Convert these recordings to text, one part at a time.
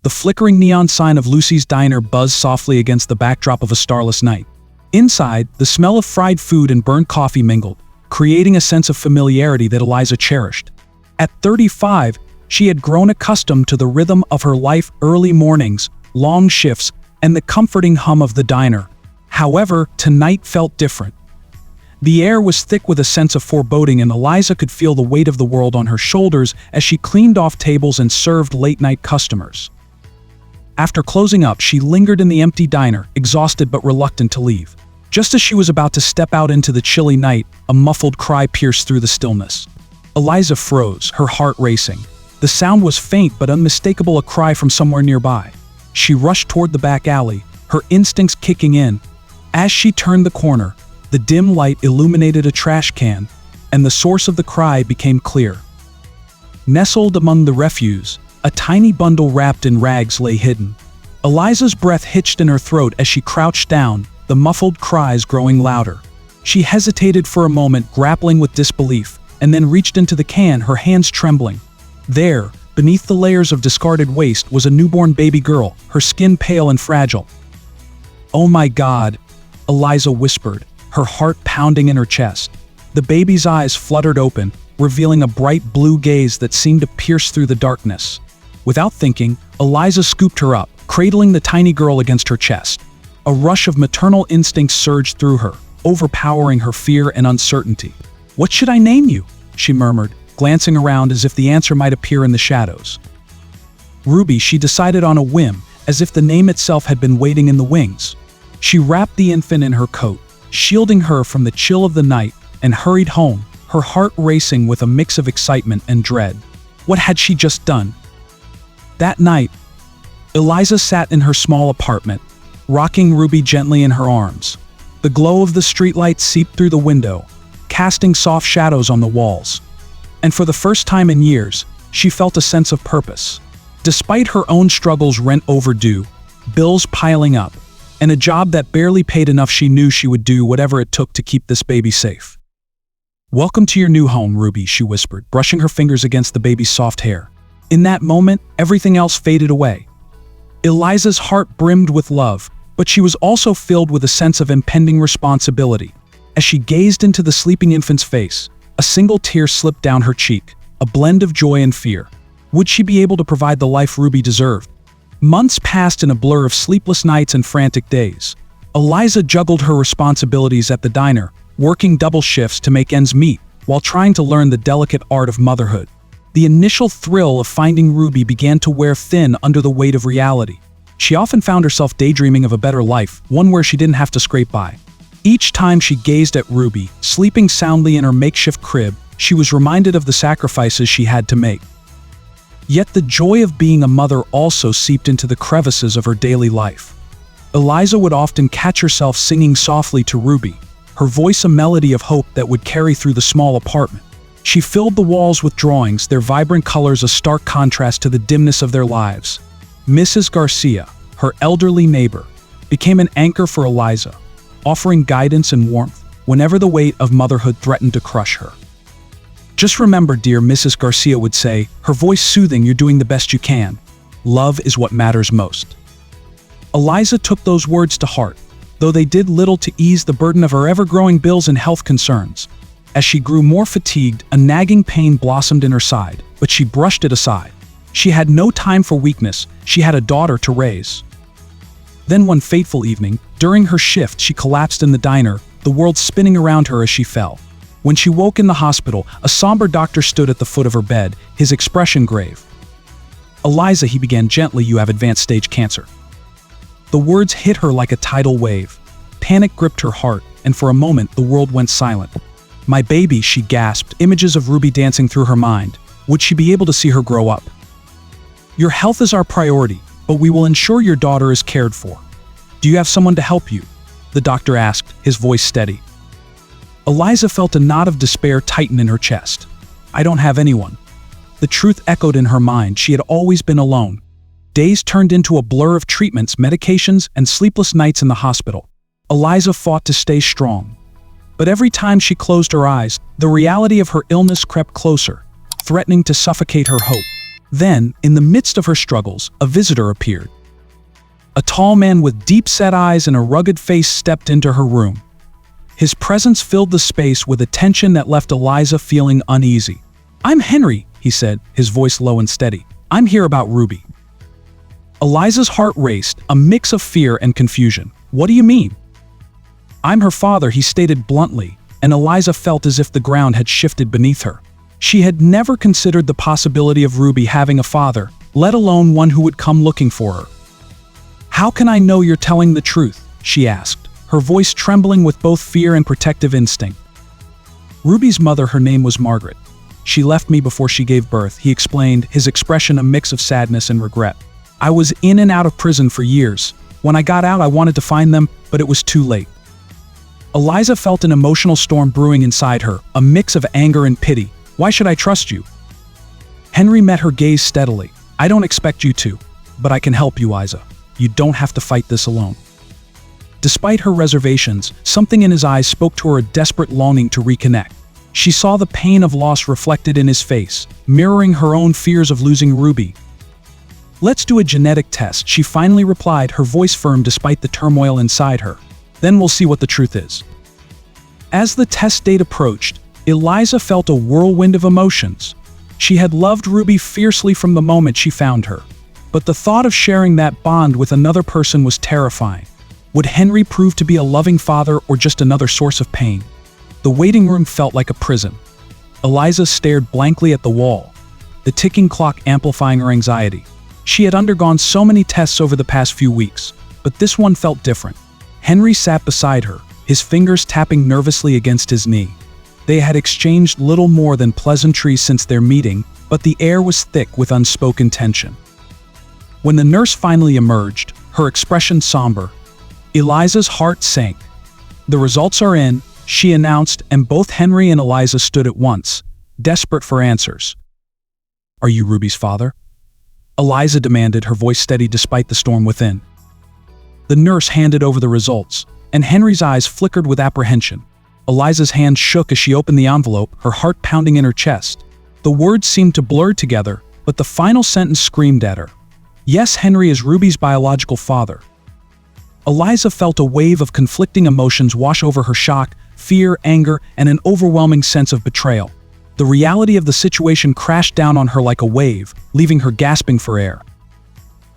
The flickering neon sign of Lucy's diner buzzed softly against the backdrop of a starless night. Inside, the smell of fried food and burnt coffee mingled, creating a sense of familiarity that Eliza cherished. At 35, she had grown accustomed to the rhythm of her life: early mornings, long shifts, and the comforting hum of the diner. However, tonight felt different. The air was thick with a sense of foreboding, and Eliza could feel the weight of the world on her shoulders as she cleaned off tables and served late-night customers. After closing up, she lingered in the empty diner, exhausted but reluctant to leave. Just as she was about to step out into the chilly night, a muffled cry pierced through the stillness. Eliza froze, her heart racing. The sound was faint but unmistakable, a cry from somewhere nearby. She rushed toward the back alley, her instincts kicking in. As she turned the corner, the dim light illuminated a trash can, and the source of the cry became clear. Nestled among the refuse, a tiny bundle wrapped in rags lay hidden. Eliza's breath hitched in her throat as she crouched down, the muffled cries growing louder. She hesitated for a moment, grappling with disbelief, and then reached into the can, her hands trembling. There, beneath the layers of discarded waste, was a newborn baby girl, her skin pale and fragile. "Oh my God," Eliza whispered, her heart pounding in her chest. The baby's eyes fluttered open, revealing a bright blue gaze that seemed to pierce through the darkness. Without thinking, Eliza scooped her up, cradling the tiny girl against her chest. A rush of maternal instinct surged through her, overpowering her fear and uncertainty. "What should I name you?" she murmured, glancing around as if the answer might appear in the shadows. "Ruby," she decided on a whim, as if the name itself had been waiting in the wings. She wrapped the infant in her coat, shielding her from the chill of the night, and hurried home, her heart racing with a mix of excitement and dread. What had she just done? That night, Eliza sat in her small apartment, rocking Ruby gently in her arms. The glow of the streetlight seeped through the window, casting soft shadows on the walls. And for the first time in years, she felt a sense of purpose. Despite her own struggles, rent overdue, bills piling up, and a job that barely paid enough, she knew she would do whatever it took to keep this baby safe. "Welcome to your new home, Ruby," she whispered, brushing her fingers against the baby's soft hair. In that moment, everything else faded away. Eliza's heart brimmed with love, but she was also filled with a sense of impending responsibility. As she gazed into the sleeping infant's face, a single tear slipped down her cheek, a blend of joy and fear. Would she be able to provide the life Ruby deserved? Months passed in a blur of sleepless nights and frantic days. Eliza juggled her responsibilities at the diner, working double shifts to make ends meet, while trying to learn the delicate art of motherhood. The initial thrill of finding Ruby began to wear thin under the weight of reality. She often found herself daydreaming of a better life, one where she didn't have to scrape by. Each time she gazed at Ruby, sleeping soundly in her makeshift crib, she was reminded of the sacrifices she had to make. Yet the joy of being a mother also seeped into the crevices of her daily life. Eliza would often catch herself singing softly to Ruby, her voice a melody of hope that would carry through the small apartment. She filled the walls with drawings, their vibrant colors a stark contrast to the dimness of their lives. Mrs. Garcia, her elderly neighbor, became an anchor for Eliza, offering guidance and warmth whenever the weight of motherhood threatened to crush her. "Just remember, dear," Mrs. Garcia would say, her voice soothing, "you're doing the best you can. Love is what matters most." Eliza took those words to heart, though they did little to ease the burden of her ever-growing bills and health concerns. As she grew more fatigued, a nagging pain blossomed in her side, but she brushed it aside. She had no time for weakness, she had a daughter to raise. Then one fateful evening, during her shift, she collapsed in the diner, the world spinning around her as she fell. When she woke in the hospital, a somber doctor stood at the foot of her bed, his expression grave. "Eliza," he began gently, "you have advanced stage cancer." The words hit her like a tidal wave. Panic gripped her heart, and for a moment the world went silent. "My baby," she gasped, images of Ruby dancing through her mind. Would she be able to see her grow up? "Your health is our priority, but we will ensure your daughter is cared for. Do you have someone to help you?" the doctor asked, his voice steady. Eliza felt a knot of despair tighten in her chest. "I don't have anyone." The truth echoed in her mind. She had always been alone. Days turned into a blur of treatments, medications, and sleepless nights in the hospital. Eliza fought to stay strong. But every time she closed her eyes, the reality of her illness crept closer, threatening to suffocate her hope. Then, in the midst of her struggles, a visitor appeared. A tall man with deep-set eyes and a rugged face stepped into her room. His presence filled the space with a tension that left Eliza feeling uneasy. "I'm Henry," he said, his voice low and steady. "I'm here about Ruby." Eliza's heart raced, a mix of fear and confusion. "What do you mean?" "I'm her father," he stated bluntly, and Eliza felt as if the ground had shifted beneath her. She had never considered the possibility of Ruby having a father, let alone one who would come looking for her. "How can I know you're telling the truth?" she asked, her voice trembling with both fear and protective instinct. "Ruby's mother, her name was Margaret. She left me before she gave birth," he explained, his expression a mix of sadness and regret. "I was in and out of prison for years. When I got out, I wanted to find them, but it was too late." Eliza felt an emotional storm brewing inside her, a mix of anger and pity. "Why should I trust you?" Henry met her gaze steadily. "I don't expect you to, but I can help you, Eliza. You don't have to fight this alone." Despite her reservations, something in his eyes spoke to her a desperate longing to reconnect. She saw the pain of loss reflected in his face, mirroring her own fears of losing Ruby. "Let's do a genetic test," she finally replied, her voice firm despite the turmoil inside her. "Then we'll see what the truth is." As the test date approached, Eliza felt a whirlwind of emotions. She had loved Ruby fiercely from the moment she found her, but the thought of sharing that bond with another person was terrifying. Would Henry prove to be a loving father or just another source of pain? The waiting room felt like a prison. Eliza stared blankly at the wall, the ticking clock amplifying her anxiety. She had undergone so many tests over the past few weeks, but this one felt different. Henry sat beside her, his fingers tapping nervously against his knee. They had exchanged little more than pleasantries since their meeting, but the air was thick with unspoken tension. When the nurse finally emerged, her expression somber, Eliza's heart sank. "The results are in," she announced, and both Henry and Eliza stood at once, desperate for answers. "Are you Ruby's father?" Eliza demanded, her voice steady despite the storm within. The nurse handed over the results, and Henry's eyes flickered with apprehension. Eliza's hand shook as she opened the envelope, her heart pounding in her chest. The words seemed to blur together, but the final sentence screamed at her. "Yes, Henry is Ruby's biological father." Eliza felt a wave of conflicting emotions wash over her: shock, fear, anger, and an overwhelming sense of betrayal. The reality of the situation crashed down on her like a wave, leaving her gasping for air.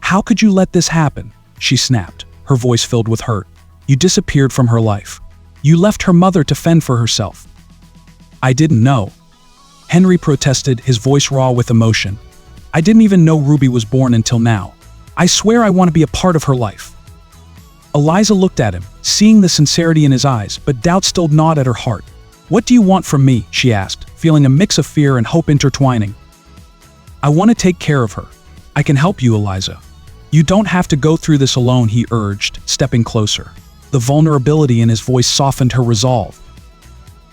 "How could you let this happen?" she snapped, her voice filled with hurt. "You disappeared from her life. You left her mother to fend for herself." "I didn't know," Henry protested, his voice raw with emotion. "I didn't even know Ruby was born until now. I swear I want to be a part of her life." Eliza looked at him, seeing the sincerity in his eyes, but doubt still gnawed at her heart. "What do you want from me?" she asked, feeling a mix of fear and hope intertwining. "I want to take care of her. I can help you, Eliza. You don't have to go through this alone," he urged, stepping closer. The vulnerability in his voice softened her resolve.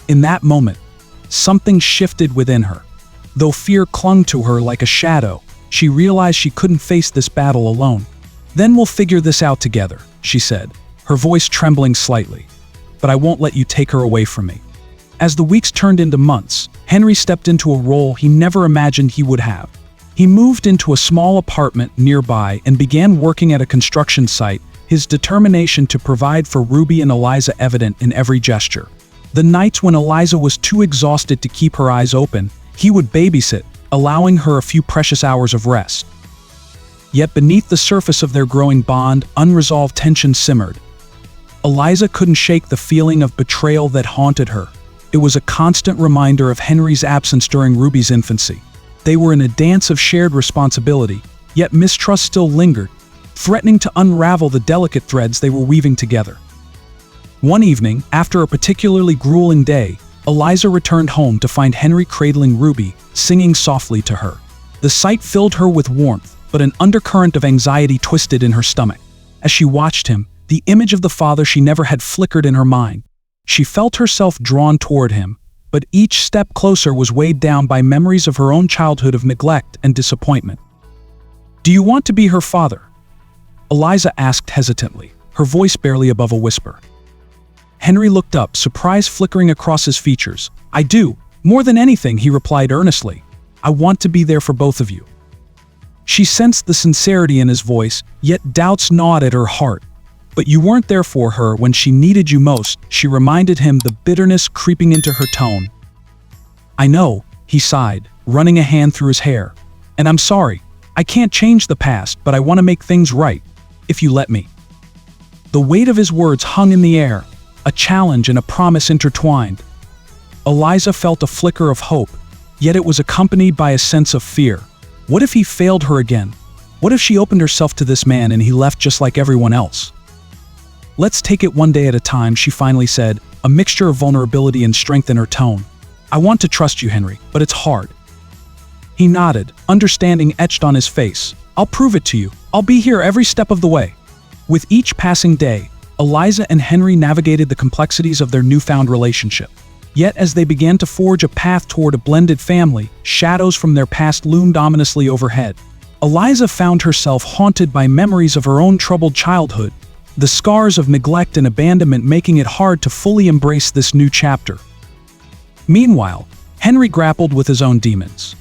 In that moment, something shifted within her. Though fear clung to her like a shadow, she realized she couldn't face this battle alone. "Then we'll figure this out together," she said, her voice trembling slightly. "But I won't let you take her away from me." As the weeks turned into months, Henry stepped into a role he never imagined he would have. He moved into a small apartment nearby and began working at a construction site, his determination to provide for Ruby and Eliza evident in every gesture. The nights when Eliza was too exhausted to keep her eyes open, he would babysit, allowing her a few precious hours of rest. Yet beneath the surface of their growing bond, unresolved tension simmered. Eliza couldn't shake the feeling of betrayal that haunted her. It was a constant reminder of Henry's absence during Ruby's infancy. They were in a dance of shared responsibility, yet mistrust still lingered, threatening to unravel the delicate threads they were weaving together. One evening, after a particularly grueling day, Eliza returned home to find Henry cradling Ruby, singing softly to her. The sight filled her with warmth, but an undercurrent of anxiety twisted in her stomach. As she watched him, the image of the father she never had flickered in her mind. She felt herself drawn toward him, but each step closer was weighed down by memories of her own childhood of neglect and disappointment. "Do you want to be her father?" Eliza asked hesitantly, her voice barely above a whisper. Henry looked up, surprise flickering across his features. "I do. More than anything," he replied earnestly. "I want to be there for both of you." She sensed the sincerity in his voice, yet doubts gnawed at her heart. "But you weren't there for her when she needed you most," she reminded him, the bitterness creeping into her tone. "I know," he sighed, running a hand through his hair. "And I'm sorry. I can't change the past, but I want to make things right, if you let me." The weight of his words hung in the air, a challenge and a promise intertwined. Eliza felt a flicker of hope, yet it was accompanied by a sense of fear. What if he failed her again? What if she opened herself to this man and he left just like everyone else? "Let's take it one day at a time," she finally said, a mixture of vulnerability and strength in her tone. "I want to trust you, Henry, but it's hard." He nodded, understanding etched on his face. "I'll prove it to you. I'll be here every step of the way." With each passing day, Eliza and Henry navigated the complexities of their newfound relationship. Yet as they began to forge a path toward a blended family, shadows from their past loomed ominously overhead. Eliza found herself haunted by memories of her own troubled childhood, the scars of neglect and abandonment making it hard to fully embrace this new chapter. Meanwhile, Henry grappled with his own demons.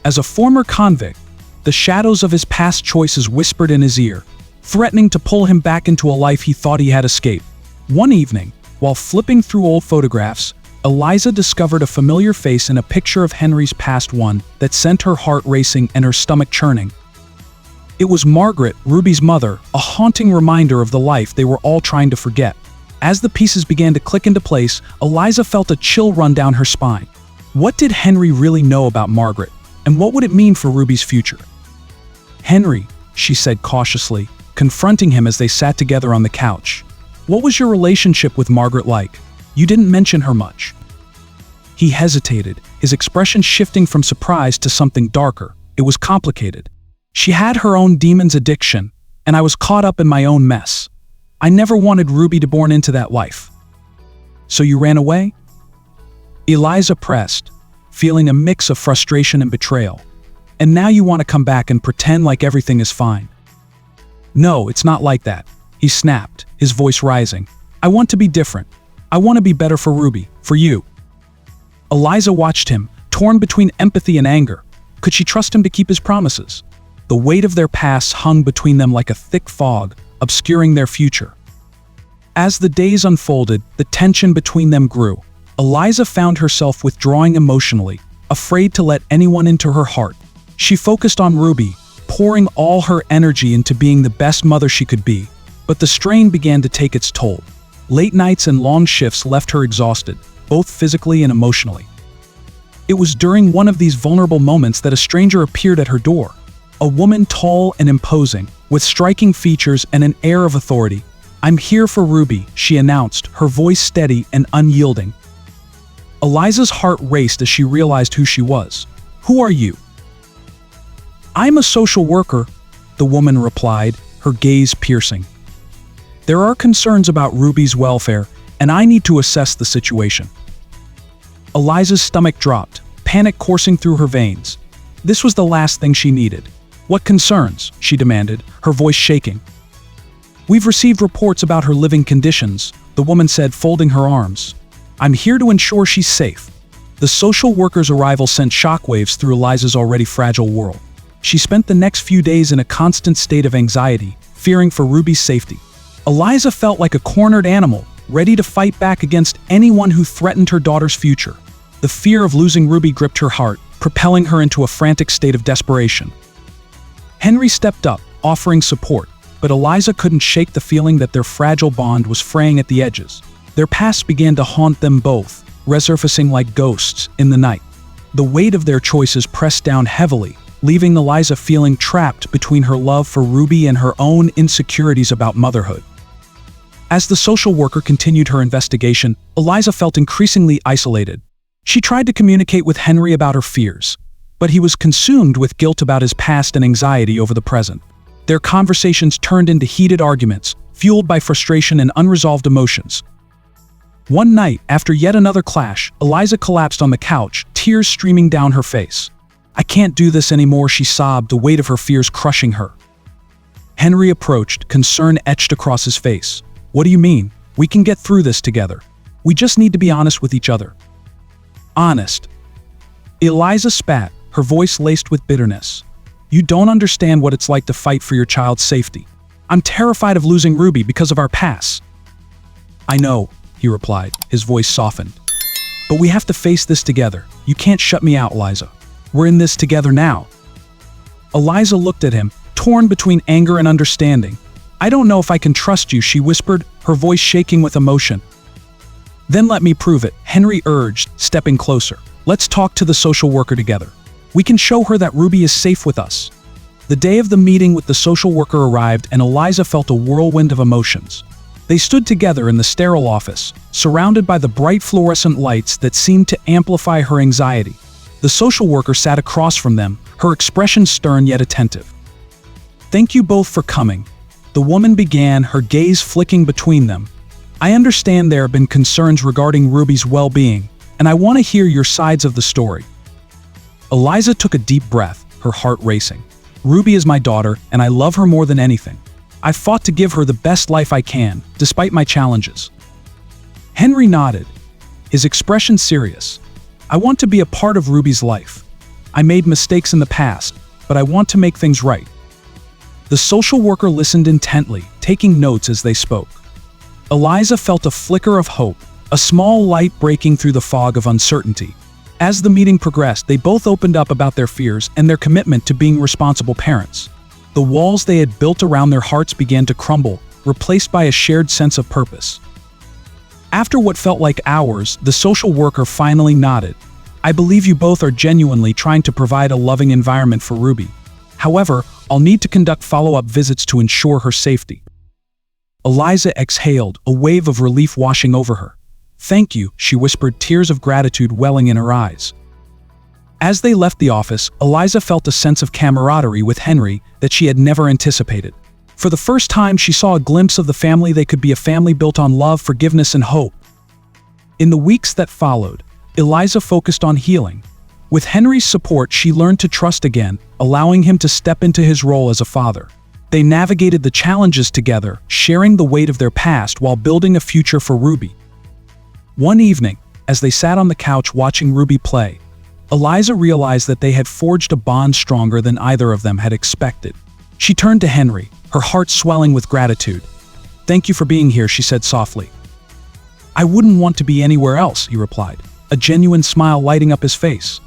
As a former convict, the shadows of his past choices whispered in his ear, threatening to pull him back into a life he thought he had escaped. One evening, while flipping through old photographs, Eliza discovered a familiar face in a picture of Henry's past one that sent her heart racing and her stomach churning. It was Margaret, Ruby's mother, a haunting reminder of the life they were all trying to forget. As the pieces began to click into place, Eliza felt a chill run down her spine. What did Henry really know about Margaret, and what would it mean for Ruby's future? "Henry," she said cautiously, confronting him as they sat together on the couch. "What was your relationship with Margaret like? You didn't mention her much." He hesitated, his expression shifting from surprise to something darker. It was complicated. "She had her own demon's addiction, and I was caught up in my own mess. I never wanted Ruby to born into that life." "So you ran away?" Eliza pressed, feeling a mix of frustration and betrayal. "And now you want to come back and pretend like everything is fine?" "No, it's not like that," he snapped, his voice rising. "I want to be different. I want to be better for Ruby, for you." Eliza watched him, torn between empathy and anger. Could she trust him to keep his promises? The weight of their pasts hung between them like a thick fog, obscuring their future. As the days unfolded, the tension between them grew. Eliza found herself withdrawing emotionally, afraid to let anyone into her heart. She focused on Ruby, pouring all her energy into being the best mother she could be. But the strain began to take its toll. Late nights and long shifts left her exhausted, both physically and emotionally. It was during one of these vulnerable moments that a stranger appeared at her door. A woman tall and imposing, with striking features and an air of authority. "I'm here for Ruby," she announced, her voice steady and unyielding. Eliza's heart raced as she realized who she was. "Who are you?" "I'm a social worker," the woman replied, her gaze piercing. "There are concerns about Ruby's welfare, and I need to assess the situation." Eliza's stomach dropped, panic coursing through her veins. This was the last thing she needed. "What concerns?" she demanded, her voice shaking. "We've received reports about her living conditions," the woman said, folding her arms. "I'm here to ensure she's safe." The social worker's arrival sent shockwaves through Eliza's already fragile world. She spent the next few days in a constant state of anxiety, fearing for Ruby's safety. Eliza felt like a cornered animal, ready to fight back against anyone who threatened her daughter's future. The fear of losing Ruby gripped her heart, propelling her into a frantic state of desperation. Henry stepped up, offering support, but Eliza couldn't shake the feeling that their fragile bond was fraying at the edges. Their pasts began to haunt them both, resurfacing like ghosts in the night. The weight of their choices pressed down heavily, leaving Eliza feeling trapped between her love for Ruby and her own insecurities about motherhood. As the social worker continued her investigation, Eliza felt increasingly isolated. She tried to communicate with Henry about her fears, but he was consumed with guilt about his past and anxiety over the present. Their conversations turned into heated arguments, fueled by frustration and unresolved emotions. One night, after yet another clash, Eliza collapsed on the couch, tears streaming down her face. "I can't do this anymore," she sobbed, the weight of her fears crushing her. Henry approached, concern etched across his face. "What do you mean? We can get through this together. We just need to be honest with each other." "Honest?" Eliza spat, her voice laced with bitterness. You don't understand what it's like to fight for your child's safety. I'm terrified of losing Ruby because of our past." "I know," he replied, his voice softened. "But we have to face this together. You can't shut me out, Eliza. We're in this together now." Eliza looked at him, torn between anger and understanding. "I don't know if I can trust you," she whispered, her voice shaking with emotion. "Then let me prove it," Henry urged, stepping closer. "Let's talk to the social worker together. We can show her that Ruby is safe with us." The day of the meeting with the social worker arrived, and Eliza felt a whirlwind of emotions. They stood together in the sterile office, surrounded by the bright fluorescent lights that seemed to amplify her anxiety. The social worker sat across from them, her expression stern yet attentive. "Thank you both for coming," the woman began, her gaze flicking between them. "I understand there have been concerns regarding Ruby's well-being, and I want to hear your sides of the story." Eliza took a deep breath, her heart racing. "Ruby is my daughter, and I love her more than anything. I've fought to give her the best life I can, despite my challenges." Henry nodded, his expression serious. "I want to be a part of Ruby's life. I made mistakes in the past, but I want to make things right." The social worker listened intently, taking notes as they spoke. Eliza felt a flicker of hope, a small light breaking through the fog of uncertainty. As the meeting progressed, they both opened up about their fears and their commitment to being responsible parents. The walls they had built around their hearts began to crumble, replaced by a shared sense of purpose. After what felt like hours, the social worker finally nodded. "I believe you both are genuinely trying to provide a loving environment for Ruby. However, I'll need to conduct follow-up visits to ensure her safety." Eliza exhaled, a wave of relief washing over her. "Thank you," she whispered, tears of gratitude welling in her eyes. As they left the office, Eliza felt a sense of camaraderie with Henry that she had never anticipated. For the first time, she saw a glimpse of the family they could be, a family built on love, forgiveness, and hope. In the weeks that followed, Eliza focused on healing. With Henry's support, she learned to trust again, allowing him to step into his role as a father. They navigated the challenges together, sharing the weight of their past while building a future for Ruby. One evening, as they sat on the couch watching Ruby play, Eliza realized that they had forged a bond stronger than either of them had expected. She turned to Henry, her heart swelling with gratitude. "Thank you for being here," she said softly. "I wouldn't want to be anywhere else," he replied, a genuine smile lighting up his face.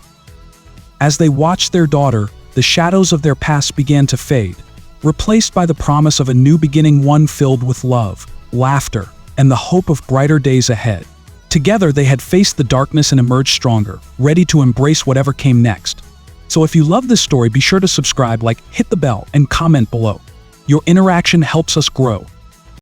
As they watched their daughter, the shadows of their past began to fade, replaced by the promise of a new beginning, one filled with love, laughter, and the hope of brighter days ahead. Together, they had faced the darkness and emerged stronger, ready to embrace whatever came next. So if you love this story, be sure to subscribe, hit the bell, and comment below. Your interaction helps us grow.